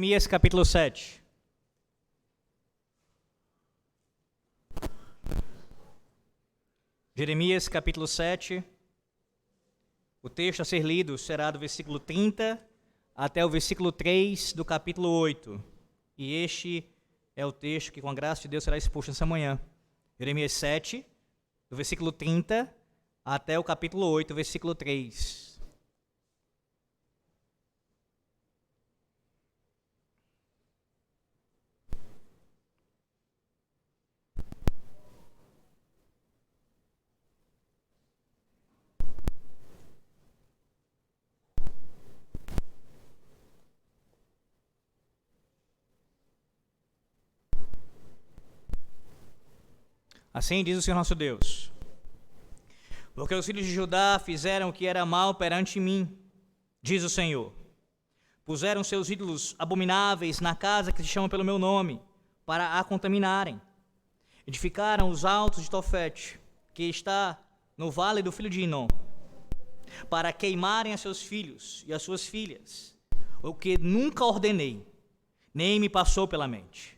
Jeremias capítulo 7. Jeremias capítulo 7. O texto a ser lido será do versículo 30 até o versículo 3 do capítulo 8. E este é o texto que, com a graça de Deus, será exposto nessa manhã. Jeremias 7, do versículo 30 até o capítulo 8, versículo 3. Assim diz o Senhor nosso Deus: porque os filhos de Judá fizeram o que era mal perante mim, diz o Senhor. Puseram seus ídolos abomináveis na casa que se chama pelo meu nome, para a contaminarem. Edificaram os altos de Tofete, que está no vale do filho de Inom, para queimarem a seus filhos e as suas filhas, o que nunca ordenei, nem me passou pela mente.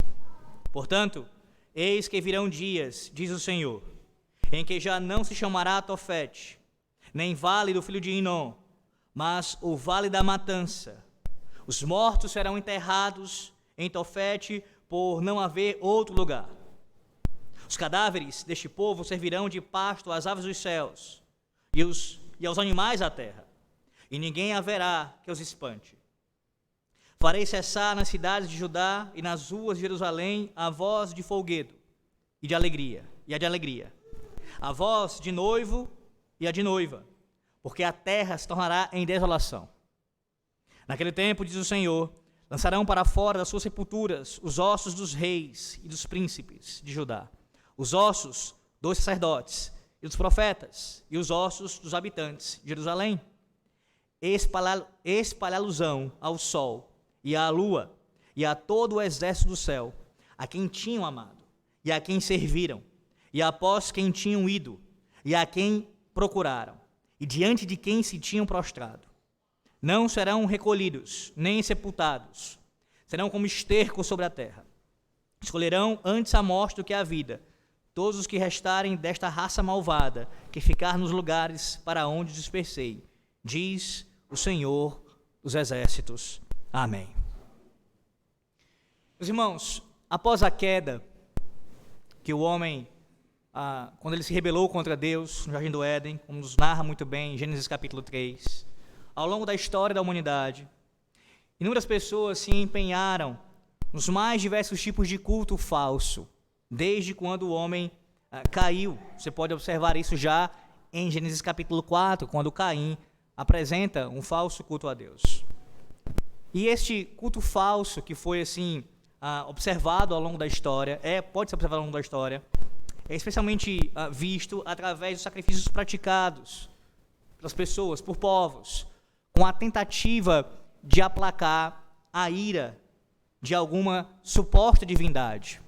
Portanto, eis que virão dias, diz o Senhor, em que já não se chamará Tofete, nem vale do filho de Inom, mas o vale da matança. Os mortos serão enterrados em Tofete, por não haver outro lugar. Os cadáveres deste povo servirão de pasto às aves dos céus e aos animais da terra, e ninguém haverá que os espante. Farei cessar nas cidades de Judá e nas ruas de Jerusalém a voz de folguedo e de alegria, a voz de noivo e a de noiva, porque a terra se tornará em desolação. Naquele tempo, diz o Senhor, lançarão para fora das suas sepulturas os ossos dos reis e dos príncipes de Judá, os ossos dos sacerdotes e dos profetas, e os ossos dos habitantes de Jerusalém. Espalhá-los-ão ao sol e à lua, e a todo o exército do céu, a quem tinham amado, e a quem serviram, e após quem tinham ido, e a quem procuraram, e diante de quem se tinham prostrado. Não serão recolhidos, nem sepultados, serão como esterco sobre a terra. Escolherão antes a morte do que a vida, todos os que restarem desta raça malvada, que ficar nos lugares para onde os dispersei, diz o Senhor dos exércitos. Amém. Meus irmãos, após a queda, que o homem, quando ele se rebelou contra Deus no Jardim do Éden, como nos narra muito bem em Gênesis capítulo 3, ao longo da história da humanidade, inúmeras pessoas se empenharam nos mais diversos tipos de culto falso, desde quando o homem caiu. Você pode observar isso já em Gênesis capítulo 4, quando Caim apresenta um falso culto a Deus. E este culto falso que foi observado ao longo da história, pode ser observado ao longo da história, é especialmente visto através dos sacrifícios praticados pelas pessoas, por povos, com a tentativa de aplacar a ira de alguma suposta divindade.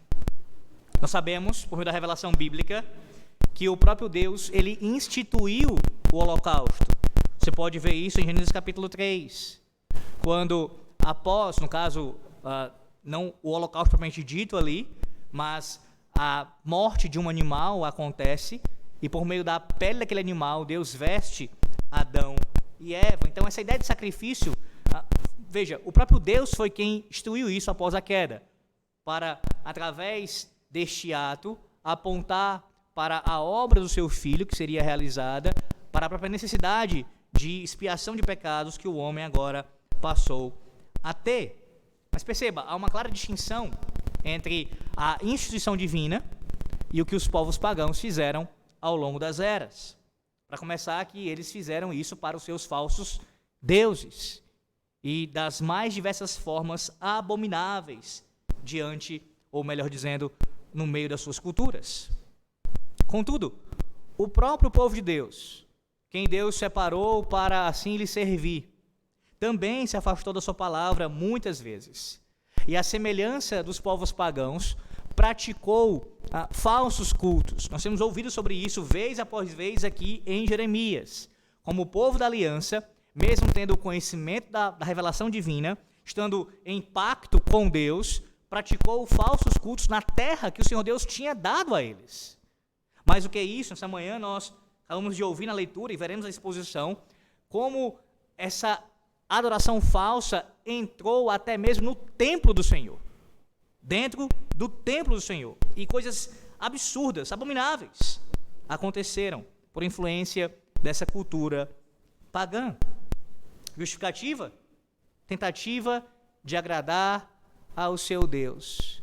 Nós sabemos, por meio da revelação bíblica, que o próprio Deus, ele instituiu o holocausto. Você pode ver isso em Gênesis capítulo 3, quando após, no caso, não o holocausto propriamente dito ali, mas a morte de um animal acontece, e por meio da pele daquele animal, Deus veste Adão e Eva. Então, essa ideia de sacrifício, veja, o próprio Deus foi quem instituiu isso após a queda, para, através deste ato, apontar para a obra do seu Filho, que seria realizada, para a própria necessidade de expiação de pecados que o homem agora passou a ter. Mas perceba, há uma clara distinção entre a instituição divina e o que os povos pagãos fizeram ao longo das eras. Para começar, que eles fizeram isso para os seus falsos deuses e das mais diversas formas abomináveis diante, ou melhor dizendo, no meio das suas culturas. Contudo, o próprio povo de Deus, quem Deus separou para assim lhe servir, também se afastou da sua palavra muitas vezes. E à semelhança dos povos pagãos, praticou falsos cultos. Nós temos ouvido sobre isso vez após vez aqui em Jeremias. Como o povo da aliança, mesmo tendo o conhecimento da revelação divina, estando em pacto com Deus, praticou falsos cultos na terra que o Senhor Deus tinha dado a eles. Mais do que isso, nessa manhã nós acabamos de ouvir na leitura e veremos na exposição como essa adoração falsa entrou até mesmo no templo do Senhor. Dentro do templo do Senhor. E coisas absurdas, abomináveis, aconteceram por influência dessa cultura pagã. Justificativa? Tentativa de agradar ao seu Deus.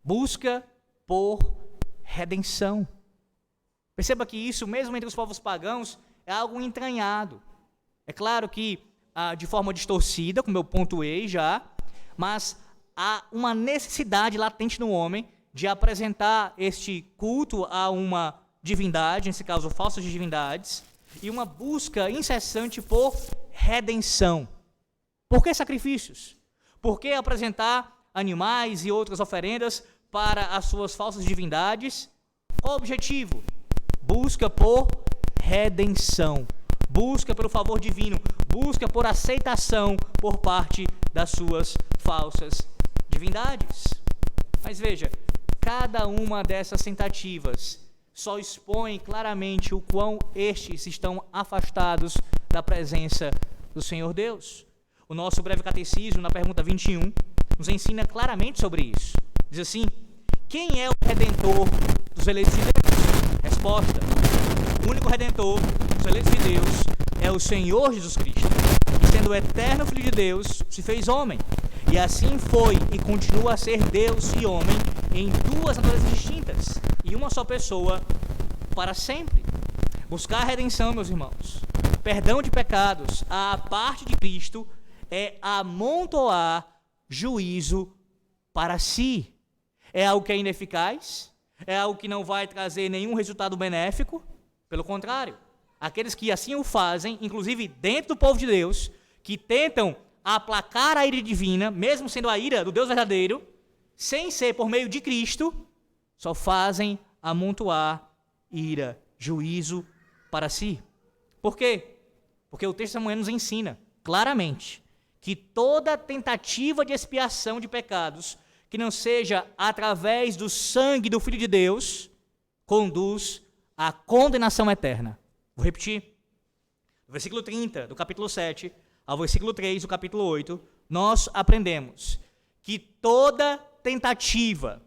Busca por redenção. Perceba que isso, mesmo entre os povos pagãos, é algo entranhado. É claro que de forma distorcida, como eu pontuei já, mas há uma necessidade latente no homem de apresentar este culto a uma divindade, nesse caso falsas divindades, e uma busca incessante por redenção. Por que sacrifícios? Por que apresentar animais e outras oferendas para as suas falsas divindades? Qual o objetivo? Busca por redenção. Busca pelo favor divino, busca por aceitação por parte das suas falsas divindades. Mas veja, cada uma dessas tentativas só expõe claramente o quão estes estão afastados da presença do Senhor Deus. O nosso breve catecismo, na pergunta 21, nos ensina claramente sobre isso. Diz assim: quem é o redentor dos eleitos de Deus? Resposta: o único redentor dos eleitos de Deus é o Senhor Jesus Cristo, que, sendo o eterno Filho de Deus, se fez homem, e assim foi e continua a ser Deus e homem em duas naturezas distintas, e uma só pessoa para sempre. Buscar a redenção, meus irmãos, perdão de pecados, a parte de Cristo, é amontoar juízo para si. É algo que é ineficaz, é algo que não vai trazer nenhum resultado benéfico. Pelo contrário, aqueles que assim o fazem, inclusive dentro do povo de Deus, que tentam aplacar a ira divina, mesmo sendo a ira do Deus verdadeiro, sem ser por meio de Cristo, só fazem amontoar ira, juízo para si. Por quê? Porque o texto da manhã nos ensina claramente que toda tentativa de expiação de pecados que não seja através do sangue do Filho de Deus conduz à condenação eterna. Vou repetir. Do versículo 30 do capítulo 7 ao versículo 3 do capítulo 8, nós aprendemos que toda tentativa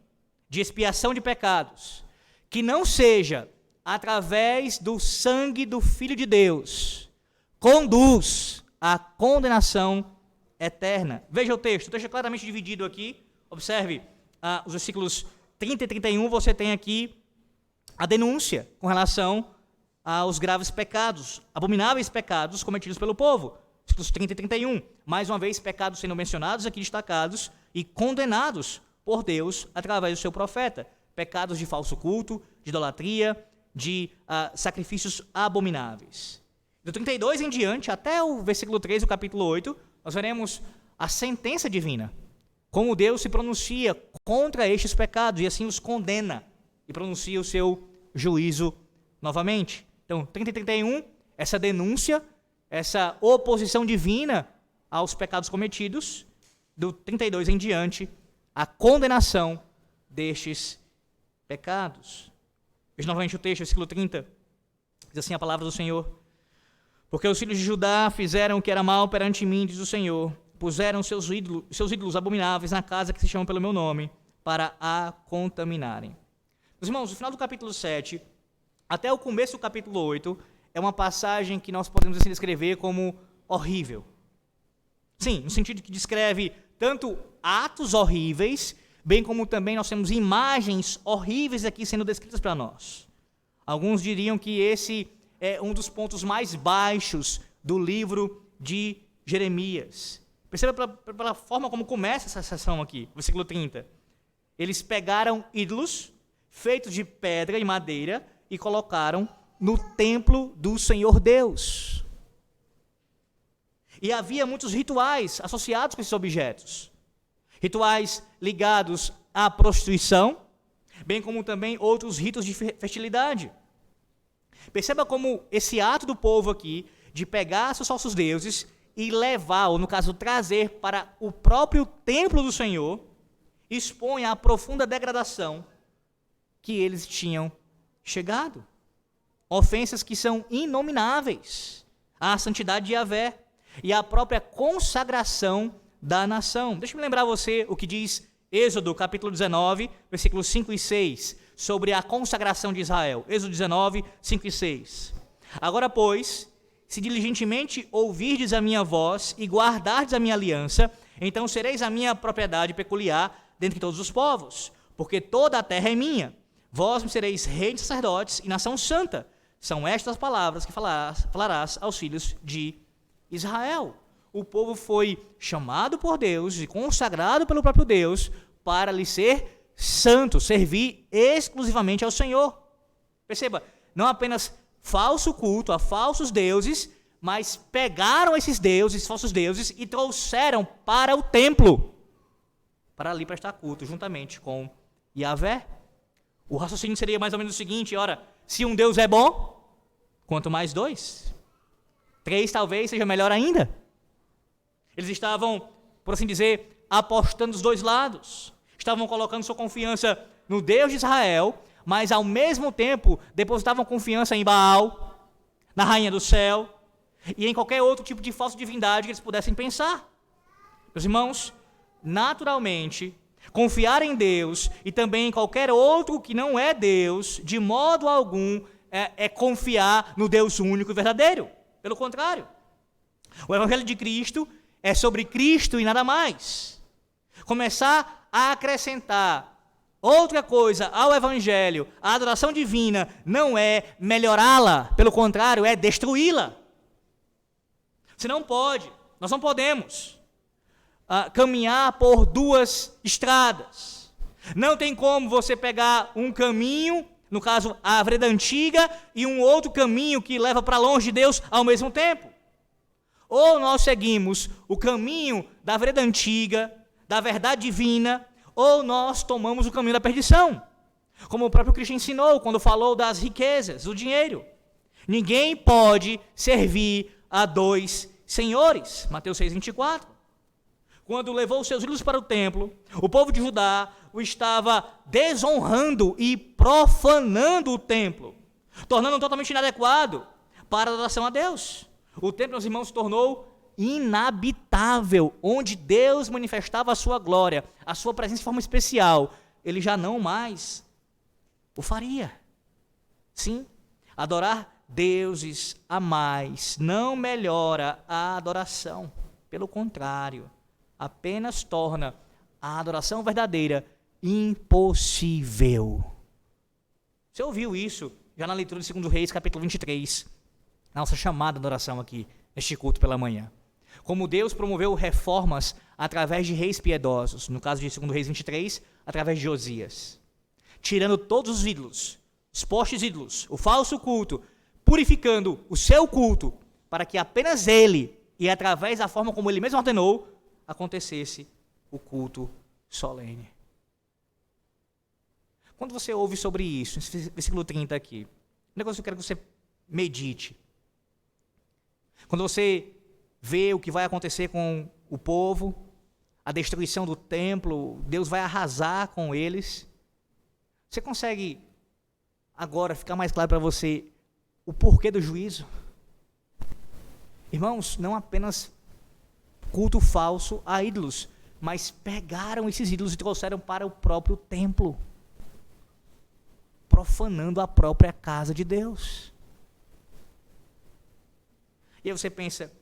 de expiação de pecados que não seja através do sangue do Filho de Deus conduz à condenação eterna. Veja o texto é claramente dividido aqui. Observe os versículos 30 e 31, você tem aqui a denúncia com relação aos graves pecados, abomináveis pecados cometidos pelo povo. Versículos 30 e 31, mais uma vez pecados sendo mencionados aqui, destacados e condenados por Deus através do seu profeta. Pecados de falso culto, de idolatria, de sacrifícios abomináveis. Do 32 em diante, até o versículo 3 do capítulo 8, nós veremos a sentença divina. Como Deus se pronuncia contra estes pecados e assim os condena e pronuncia o seu juízo novamente. Então, 30 e 31, essa denúncia, essa oposição divina aos pecados cometidos. Do 32 em diante, a condenação destes pecados. Veja novamente o texto, versículo 30. Diz assim a palavra do Senhor: porque os filhos de Judá fizeram o que era mal perante mim, diz o Senhor. Puseram seus ídolos abomináveis na casa que se chama pelo meu nome, para a contaminarem. Meus irmãos, no final do capítulo 7, até o começo do capítulo 8, é uma passagem que nós podemos assim descrever como horrível. Sim, no sentido que descreve tanto atos horríveis, bem como também nós temos imagens horríveis aqui sendo descritas para nós. Alguns diriam que esse é um dos pontos mais baixos do livro de Jeremias. Perceba pela forma como começa essa sessão aqui, versículo 30. Eles pegaram ídolos feitos de pedra e madeira e colocaram no templo do Senhor Deus. E havia muitos rituais associados com esses objetos. Rituais ligados à prostituição, bem como também outros ritos de fertilidade. Perceba como esse ato do povo aqui, de pegar seus falsos deuses e levar, ou no caso trazer para o próprio templo do Senhor, expõe a profunda degradação que eles tinham chegado. Ofensas que são inomináveis à santidade de Yahvé e à própria consagração da nação. Deixa eu lembrar você o que diz Êxodo capítulo 19, versículos 5 e 6, sobre a consagração de Israel. Êxodo 19, 5 e 6. Agora, pois, se diligentemente ouvirdes a minha voz e guardardes a minha aliança, então sereis a minha propriedade peculiar dentre todos os povos, porque toda a terra é minha. Vós me sereis reis de sacerdotes e nação santa. São estas as palavras que falarás aos filhos de Israel. O povo foi chamado por Deus e consagrado pelo próprio Deus para lhe ser santo, servir exclusivamente ao Senhor. Perceba, não apenas falso culto a falsos deuses, mas pegaram esses deuses, falsos deuses, e trouxeram para o templo, para ali prestar culto, juntamente com Yahvé. O raciocínio seria mais ou menos o seguinte: ora, se um Deus é bom, quanto mais dois? 3 talvez seja melhor ainda. Eles estavam, por assim dizer, apostando dos dois lados. Estavam colocando sua confiança no Deus de Israel, mas ao mesmo tempo depositavam confiança em Baal, na rainha do céu e em qualquer outro tipo de falsa divindade que eles pudessem pensar. Meus irmãos, naturalmente, confiar em Deus e também em qualquer outro que não é Deus, de modo algum, é confiar no Deus único e verdadeiro. Pelo contrário, o Evangelho de Cristo é sobre Cristo e nada mais. Começar a acrescentar outra coisa ao Evangelho, a adoração divina, não é melhorá-la, pelo contrário, é destruí-la. Você não pode, nós não podemos caminhar por duas estradas. Não tem como você pegar um caminho, no caso a vereda antiga, e um outro caminho que leva para longe de Deus ao mesmo tempo. Ou nós seguimos o caminho da vereda antiga, da verdade divina, ou nós tomamos o caminho da perdição. Como o próprio Cristo ensinou quando falou das riquezas, do dinheiro. Ninguém pode servir a 2 senhores. Mateus 6,24. Quando levou os seus ídolos para o templo, o povo de Judá o estava desonrando e profanando o templo, tornando-o totalmente inadequado para a adoração a Deus. O templo, meus irmãos, se tornou inabitável, onde Deus manifestava a sua glória, a sua presença de forma especial. Ele já não mais o faria. Sim, adorar deuses a mais não melhora a adoração. Pelo contrário, apenas torna a adoração verdadeira impossível. Você ouviu isso já na leitura de 2 Reis, capítulo 23, na nossa chamada adoração aqui, neste culto pela manhã. Como Deus promoveu reformas através de reis piedosos, no caso de 2 Reis 23, através de Josias, tirando todos os ídolos, os postes ídolos, o falso culto, purificando o seu culto, para que apenas ele, e através da forma como ele mesmo ordenou, acontecesse o culto solene. Quando você ouve sobre isso, nesse versículo 30 aqui, um negócio que eu quero que você medite. Quando você vê o que vai acontecer com o povo, a destruição do templo, Deus vai arrasar com eles, você consegue agora ficar mais claro para você o porquê do juízo? Irmãos, não apenas culto falso a ídolos, mas pegaram esses ídolos e trouxeram para o próprio templo, profanando a própria casa de Deus. E aí você pensa,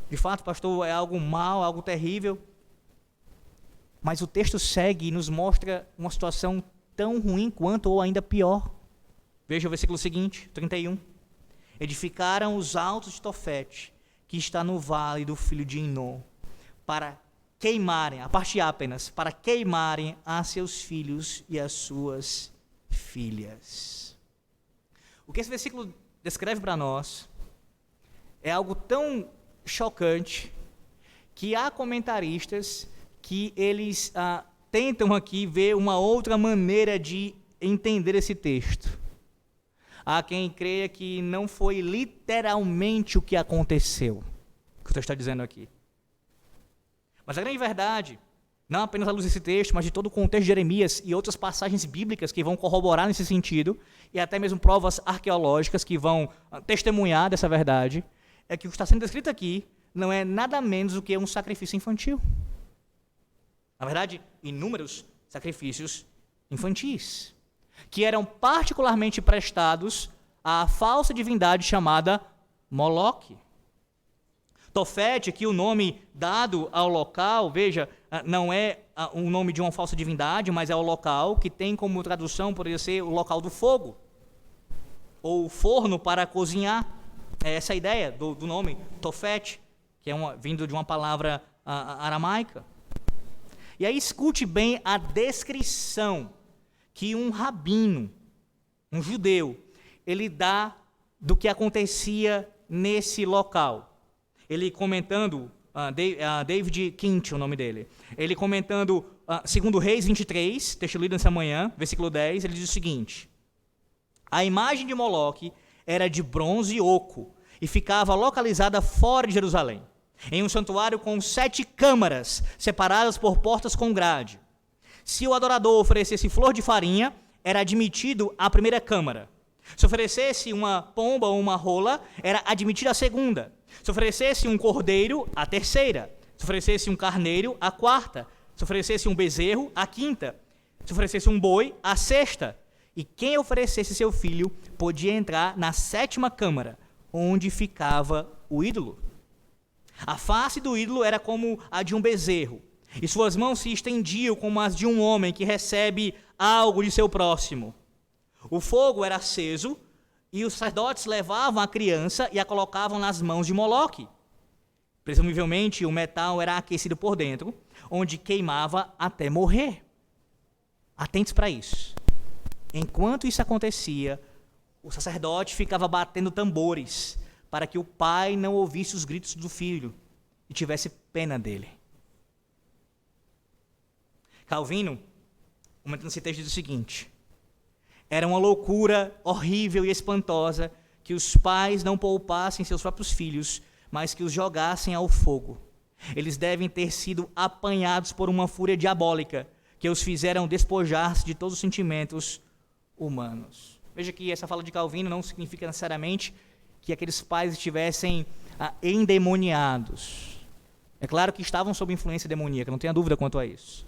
de fato, pastor, é algo mal, algo terrível, mas o texto segue e nos mostra uma situação tão ruim quanto, ou ainda pior. Veja o versículo seguinte, 31. Edificaram os altos de Tofete, que está no vale do filho de Inom, para queimarem, a parte A apenas, para queimarem a seus filhos e as suas filhas. O que esse versículo descreve para nós é algo tão chocante que há comentaristas que eles tentam aqui ver uma outra maneira de entender esse texto. Há quem creia que não foi literalmente o que aconteceu, que o texto está dizendo aqui. Mas a grande verdade, não apenas à luz desse texto, mas de todo o contexto de Jeremias e outras passagens bíblicas que vão corroborar nesse sentido, e até mesmo provas arqueológicas que vão testemunhar dessa verdade, é que o que está sendo descrito aqui não é nada menos do que um sacrifício infantil. Na verdade, inúmeros sacrifícios infantis, que eram particularmente prestados à falsa divindade chamada Moloque. Tofete, aqui o nome dado ao local, veja, não é o nome de uma falsa divindade, mas é o local que tem como tradução, poderia ser o local do fogo, ou forno para cozinhar. É essa a ideia do nome, Tofete, que é vindo de uma palavra aramaica. E aí escute bem a descrição que um rabino, um judeu, ele dá do que acontecia nesse local. Ele comentando, David Kint, o nome dele, ele comentando, 2 Reis 23, texto lido nessa manhã, versículo 10, ele diz o seguinte: a imagem de Moloque era de bronze e oco, e ficava localizada fora de Jerusalém, em um santuário com 7 câmaras, separadas por portas com grade. Se o adorador oferecesse flor de farinha, era admitido à primeira câmara. Se oferecesse uma pomba ou uma rola, era admitida a segunda. Se oferecesse um cordeiro, a terceira. Se oferecesse um carneiro, a quarta. Se oferecesse um bezerro, a quinta. Se oferecesse um boi, a sexta. E quem oferecesse seu filho podia entrar na 7ª câmara, onde ficava o ídolo. A face do ídolo era como a de um bezerro, e suas mãos se estendiam como as de um homem que recebe algo de seu próximo. O fogo era aceso, e os sacerdotes levavam a criança e a colocavam nas mãos de Moloque. Presumivelmente, o metal era aquecido por dentro, onde queimava até morrer. Atentos para isso. Enquanto isso acontecia, o sacerdote ficava batendo tambores para que o pai não ouvisse os gritos do filho e tivesse pena dele. Calvino, comentando esse texto, diz o seguinte: era uma loucura horrível e espantosa que os pais não poupassem seus próprios filhos, mas que os jogassem ao fogo. Eles devem ter sido apanhados por uma fúria diabólica que os fizeram despojar-se de todos os sentimentos humanos. Veja que essa fala de Calvino não significa necessariamente que aqueles pais estivessem endemoniados. É claro que estavam sob influência demoníaca, não tenha dúvida quanto a isso.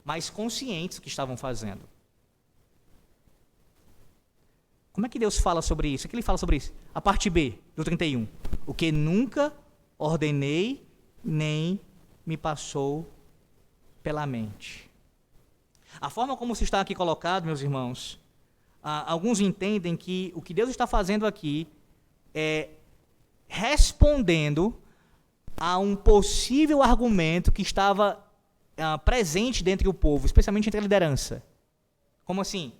Mas conscientes do que estavam fazendo. Como é que Deus fala sobre isso? O que ele fala sobre isso? A parte B, do 31. O que nunca ordenei, nem me passou pela mente. A forma como se está aqui colocado, meus irmãos, alguns entendem que o que Deus está fazendo aqui é respondendo a um possível argumento que estava presente dentro do povo, especialmente entre a liderança. Como assim?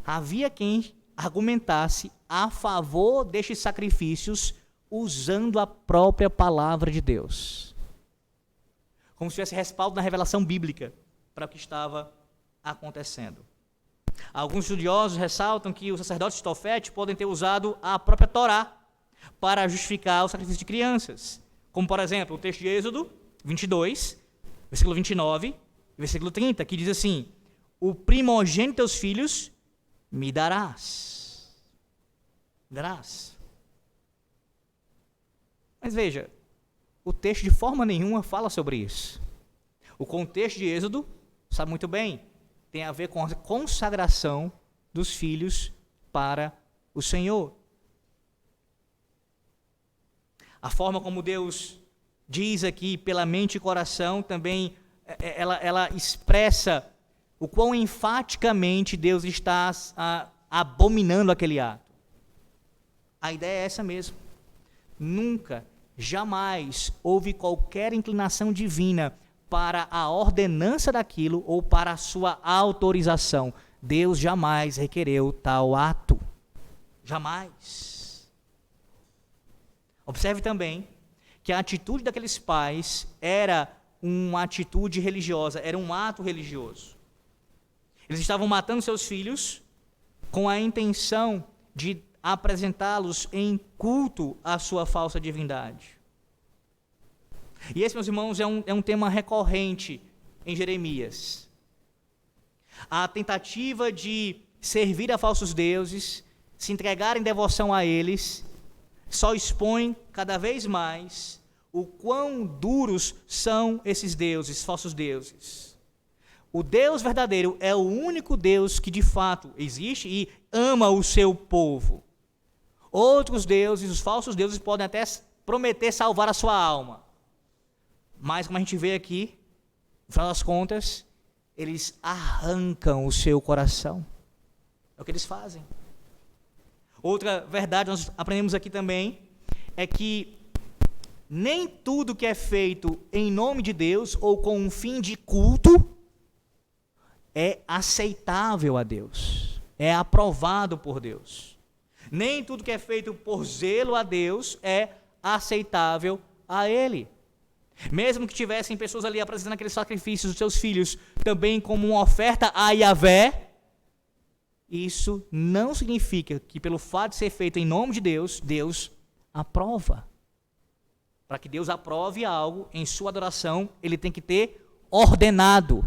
Havia quem argumentasse a favor destes sacrifícios usando a própria palavra de Deus. Como se tivesse respaldo na revelação bíblica para o que estava acontecendo. Alguns estudiosos ressaltam que os sacerdotes de Tofete podem ter usado a própria Torá para justificar o sacrifício de crianças. Como, por exemplo, o texto de Êxodo 22, versículo 29 e versículo 30, que diz assim: o primogênito dos teus filhos me darás. Darás. Mas veja, o texto de forma nenhuma fala sobre isso. O contexto de Êxodo, sabe muito bem, tem a ver com a consagração dos filhos para o Senhor. A forma como Deus diz aqui, pela mente e coração, também ela expressa o quão enfaticamente Deus está abominando aquele ato. A ideia é essa mesmo. Nunca, jamais houve qualquer inclinação divina para a ordenança daquilo ou para a sua autorização. Deus jamais requereu tal ato. Jamais. Observe também que a atitude daqueles pais era uma atitude religiosa, era um ato religioso. Eles estavam matando seus filhos com a intenção de apresentá-los em culto à sua falsa divindade. E esse, meus irmãos, é um tema recorrente em Jeremias. A tentativa de servir a falsos deuses, se entregar em devoção a eles, só expõe cada vez mais o quão duros são esses deuses, falsos deuses. O Deus verdadeiro é o único Deus que de fato existe e ama o seu povo. Outros deuses, os falsos deuses, podem até prometer salvar a sua alma. Mas, como a gente vê aqui, no final das contas, eles arrancam o seu coração. É o que eles fazem. Outra verdade, nós aprendemos aqui também, é que nem tudo que é feito em nome de Deus ou com um fim de culto é aceitável a Deus, é aprovado por Deus. Nem tudo que é feito por zelo a Deus é aceitável a Ele. Mesmo que tivessem pessoas ali apresentando aqueles sacrifícios dos seus filhos também como uma oferta a Yahvé, isso não significa que pelo fato de ser feito em nome de Deus, Deus aprova. Para que Deus aprove algo em sua adoração, ele tem que ter ordenado.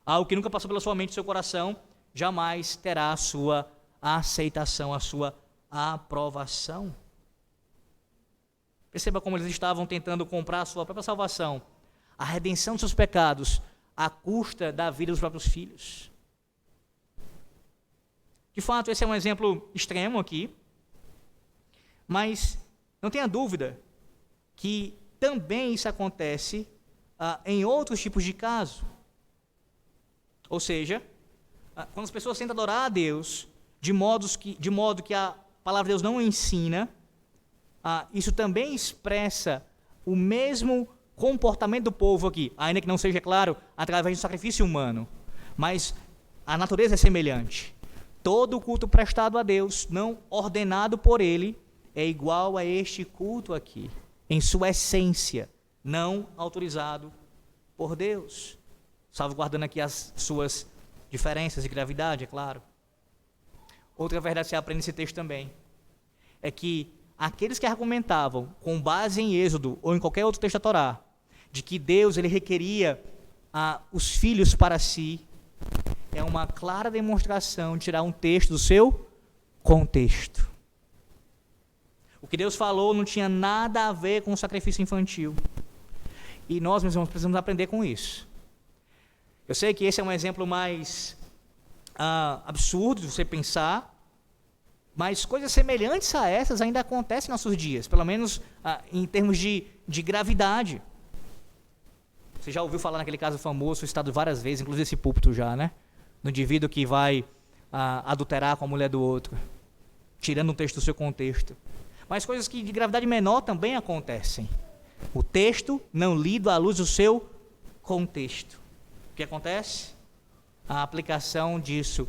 Algo que nunca passou pela sua mente e seu coração, jamais terá a sua aceitação, a sua aprovação. Perceba como eles estavam tentando comprar a sua própria salvação, a redenção dos seus pecados, à custa da vida dos próprios filhos. De fato, esse é um exemplo extremo aqui, mas não tenha dúvida que também isso acontece em outros tipos de caso. Ou seja, quando as pessoas tentam adorar a Deus de modo que a palavra de Deus não ensina, isso também expressa o mesmo comportamento do povo aqui, ainda que não seja, claro, através do sacrifício humano, mas a natureza é semelhante. Todo culto prestado a Deus, não ordenado por Ele, é igual a este culto aqui, em sua essência, não autorizado por Deus, salvaguardando aqui as suas diferenças de gravidade, é claro. Outra verdade que você aprende nesse texto também é que aqueles que argumentavam, com base em Êxodo ou em qualquer outro texto da Torá, de que Deus ele requeria os filhos para si, é uma clara demonstração de tirar um texto do seu contexto. O que Deus falou não tinha nada a ver com o sacrifício infantil. E nós, meus irmãos, precisamos aprender com isso. Eu sei que esse é um exemplo mais absurdo de você pensar, mas coisas semelhantes a essas ainda acontecem em nossos dias, pelo menos em termos de gravidade. Você já ouviu falar naquele caso famoso, citado várias vezes, inclusive esse púlpito já, né? No indivíduo que vai adulterar com a mulher do outro, tirando um texto do seu contexto. Mas coisas que de gravidade menor também acontecem. O texto não lido à luz do seu contexto. O que acontece? A aplicação disso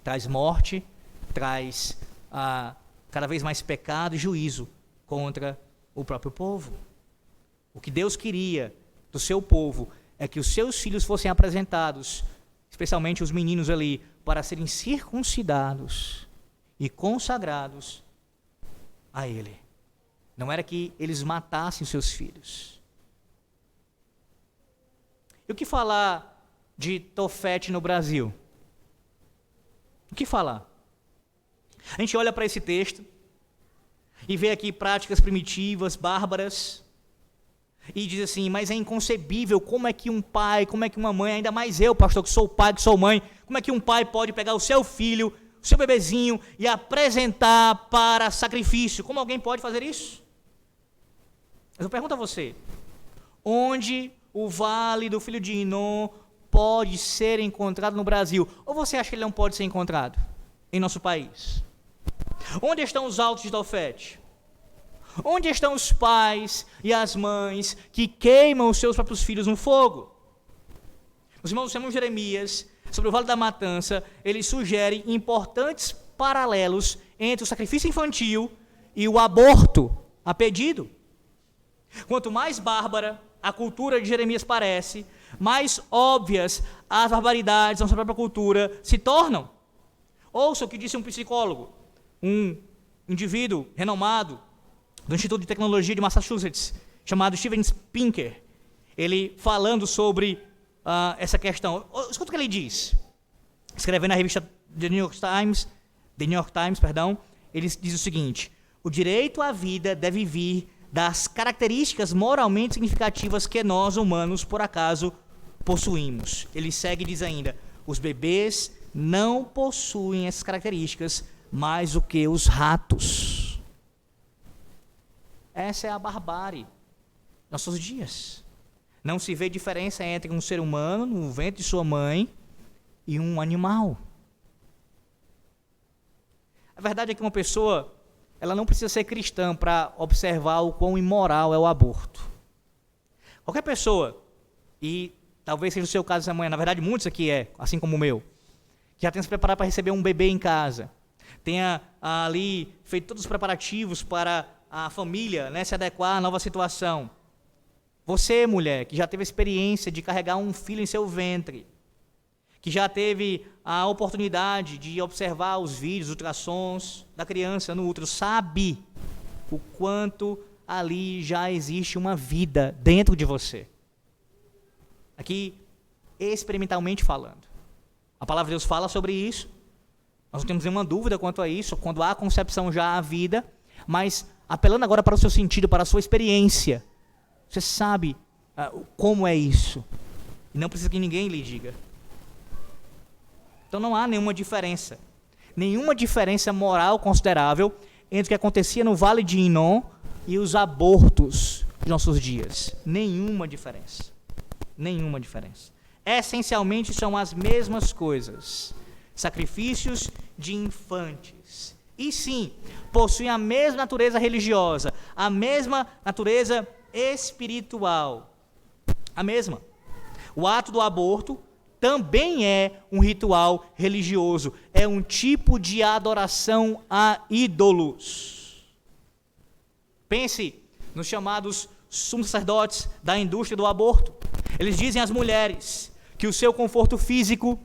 traz morte, traz cada vez mais pecado e juízo contra o próprio povo. O que Deus queria do seu povo é que os seus filhos fossem apresentados, especialmente os meninos ali, para serem circuncidados e consagrados a Ele. Não era que eles matassem os seus filhos. E o que falar de Tofete no Brasil? O que falar? A gente olha para esse texto e vê aqui práticas primitivas, bárbaras, e diz assim, mas é inconcebível como é que um pai, como é que uma mãe, ainda mais eu, pastor, que sou pai, que sou mãe, como é que um pai pode pegar o seu filho, o seu bebezinho e apresentar para sacrifício? Como alguém pode fazer isso? Mas eu pergunto a você, onde o Vale do Filho de Inom pode ser encontrado no Brasil? Ou você acha que ele não pode ser encontrado em nosso país? Onde estão os altos de Tofete? Onde estão os pais e as mães que queimam os seus próprios filhos no fogo? Os irmãos do sermão de Jeremias, sobre o Vale da Matança, ele sugere importantes paralelos entre o sacrifício infantil e o aborto a pedido. Quanto mais bárbara a cultura de Jeremias parece, mais óbvias as barbaridades da nossa própria cultura se tornam. Ouça o que disse um psicólogo. um indivíduo renomado do Instituto de Tecnologia de Massachusetts, chamado Steven Pinker, ele falando sobre essa questão. Escuta o que ele diz. Escrevendo na revista The New York Times, ele diz o seguinte: o direito à vida deve vir das características moralmente significativas que nós, humanos, por acaso, possuímos. Ele segue e diz ainda: os bebês não possuem essas características mais do que os ratos. Essa é a barbárie dos nossos dias. Não se vê diferença entre um ser humano no ventre de sua mãe e um animal. A verdade é que uma pessoa, ela não precisa ser cristã para observar o quão imoral é o aborto. Qualquer pessoa, e talvez seja o seu caso essa manhã, na verdade muitos aqui assim como o meu, que já tenha se preparado para receber um bebê em casa, tenha ali feito todos os preparativos para a família, né, se adequar à nova situação. Você, mulher, que já teve a experiência de carregar um filho em seu ventre, que já teve a oportunidade de observar os vídeos, ultrassons da criança no útero, sabe o quanto ali já existe uma vida dentro de você. Aqui, experimentalmente falando. A palavra de Deus fala sobre isso. Nós não temos nenhuma dúvida quanto a isso. Quando há concepção, já há vida. Mas, apelando agora para o seu sentido, para a sua experiência, você sabe como é isso. E não precisa que ninguém lhe diga. Então não há nenhuma diferença moral considerável entre o que acontecia no Vale de Inon e os abortos de nossos dias. Nenhuma diferença. Essencialmente são as mesmas coisas. Sacrifícios de infantes. E sim, possuem a mesma natureza religiosa, a mesma natureza espiritual. A mesma. O ato do aborto também é um ritual religioso, é um tipo de adoração a ídolos. Pense nos chamados sumos sacerdotes da indústria do aborto. Eles dizem às mulheres que o seu conforto físico,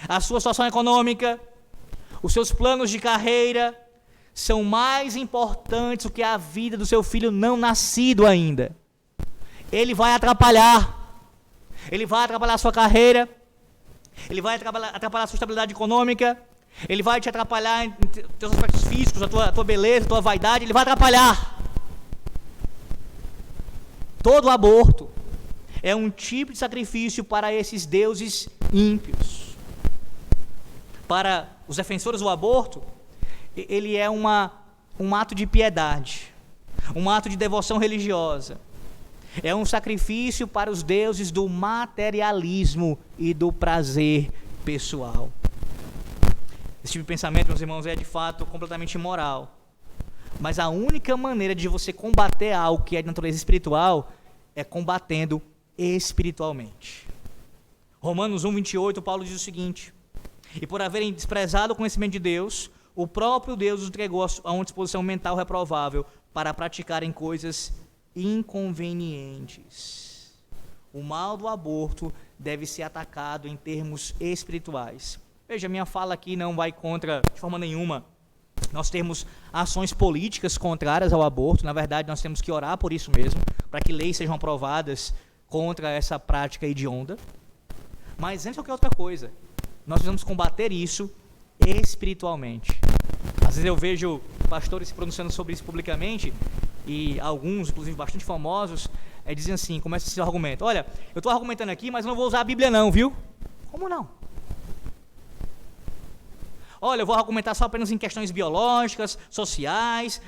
a sua situação econômica, os seus planos de carreira são mais importantes do que a vida do seu filho não nascido ainda. Ele vai atrapalhar a sua carreira, ele vai atrapalhar a sua estabilidade econômica, ele vai te atrapalhar em teus aspectos físicos, a tua beleza, a tua vaidade, ele vai atrapalhar. Todo aborto é um tipo de sacrifício para esses deuses ímpios. Para os defensores do aborto, ele é um ato de piedade, um ato de devoção religiosa. É um sacrifício para os deuses do materialismo e do prazer pessoal. Esse tipo de pensamento, meus irmãos, é de fato completamente imoral. Mas a única maneira de você combater algo que é de natureza espiritual é combatendo espiritualmente. Romanos 1:28, Paulo diz o seguinte: e por haverem desprezado o conhecimento de Deus, o próprio Deus os entregou a uma disposição mental reprovável para praticarem coisas inconvenientes. O mal do aborto deve ser atacado em termos espirituais. Veja, minha fala aqui não vai contra, de forma nenhuma, nós temos ações políticas contrárias ao aborto. Na verdade, nós temos que orar por isso mesmo, para que leis sejam aprovadas contra essa prática hedionda. Mas antes de qualquer outra coisa, nós precisamos combater isso espiritualmente. Às vezes eu vejo pastores se pronunciando sobre isso publicamente, e alguns, inclusive bastante famosos, dizem assim, começa esse argumento: olha, eu estou argumentando aqui, mas não vou usar a Bíblia não, viu? Como não? Olha, eu vou argumentar só apenas em questões biológicas, sociais,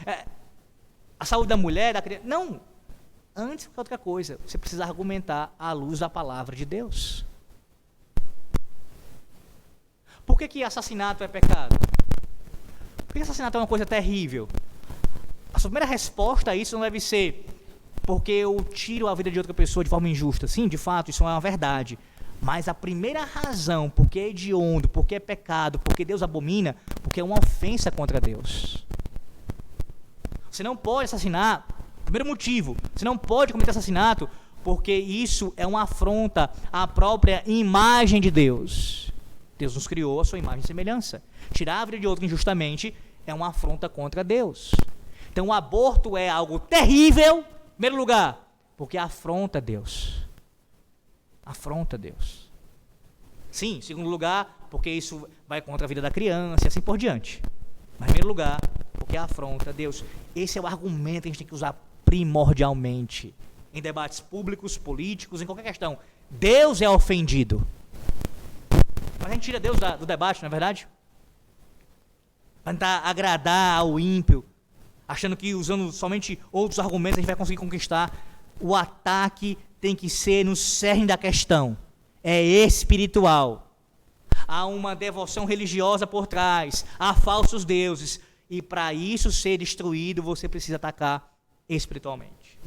a saúde da mulher, da criança. Não! Antes de outra coisa, você precisa argumentar à luz da palavra de Deus. Por que assassinato é pecado? Por que assassinato é uma coisa terrível? A sua primeira resposta a isso não deve ser porque eu tiro a vida de outra pessoa de forma injusta. Sim, de fato, isso é uma verdade. Mas a primeira razão, porque é hediondo, porque é pecado, porque Deus abomina, porque é uma ofensa contra Deus. Você não pode assassinar, primeiro motivo, você não pode cometer assassinato, porque isso é uma afronta à própria imagem de Deus. Deus nos criou a sua imagem e semelhança. Tirar a vida de outro injustamente é uma afronta contra Deus. Então o aborto é algo terrível, em primeiro lugar, porque afronta Deus. Afronta Deus. Sim, em segundo lugar, porque isso vai contra a vida da criança e assim por diante. Mas em primeiro lugar, porque afronta Deus. Esse é o argumento que a gente tem que usar primordialmente em debates públicos, políticos, em qualquer questão. Deus é ofendido. Mas a gente tira Deus do debate, não é verdade? Para tentar agradar ao ímpio, achando que usando somente outros argumentos a gente vai conseguir conquistar. O ataque tem que ser no cerne da questão. É espiritual. Há uma devoção religiosa por trás, há falsos deuses. E para isso ser destruído, você precisa atacar espiritualmente.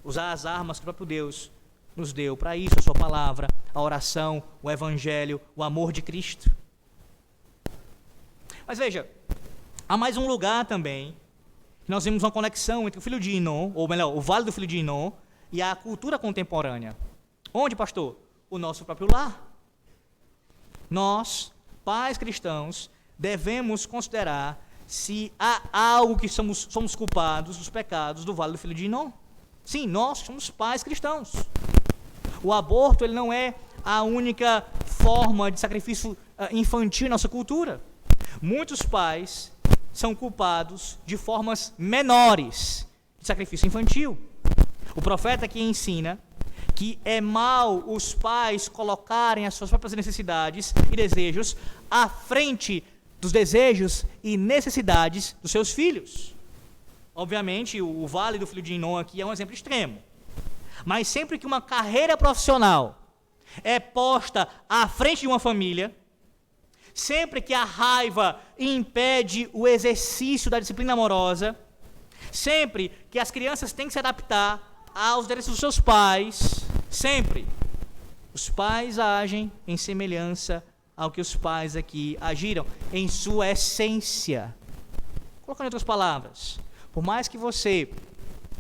Usar as armas que o próprio Deus nos deu. Para isso, a sua palavra, a oração, o evangelho, o amor de Cristo. Mas veja, há mais um lugar também. Nós vemos uma conexão entre o filho de Inom, ou melhor, o vale do filho de Inom, e a cultura contemporânea. Onde, pastor? O nosso próprio lar. Nós, pais cristãos, devemos considerar se há algo que somos culpados dos pecados do vale do filho de Inom. Sim, nós somos pais cristãos. O aborto ele não é a única forma de sacrifício infantil em nossa cultura. Muitos pais são culpados de formas menores de sacrifício infantil. O profeta aqui ensina que é mal os pais colocarem as suas próprias necessidades e desejos à frente dos desejos e necessidades dos seus filhos. Obviamente, o vale do filho de Inom aqui é um exemplo extremo. Mas sempre que uma carreira profissional é posta à frente de uma família, sempre que a raiva impede o exercício da disciplina amorosa, sempre que as crianças têm que se adaptar aos direitos dos seus pais, sempre, os pais agem em semelhança ao que os pais aqui agiram, em sua essência. Colocando em outras palavras, por mais que você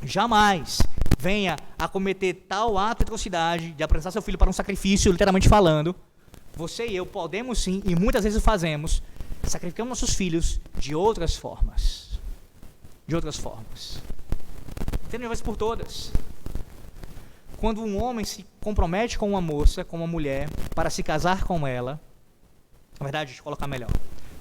jamais venha a cometer tal ato de atrocidade, de apresentar seu filho para um sacrifício, literalmente falando, você e eu podemos sim, e muitas vezes o fazemos, sacrificamos nossos filhos de outras formas. De outras formas. Entende uma vez por todas? Quando um homem se compromete com uma moça, com uma mulher, para se casar com ela, na verdade, deixa eu colocar melhor.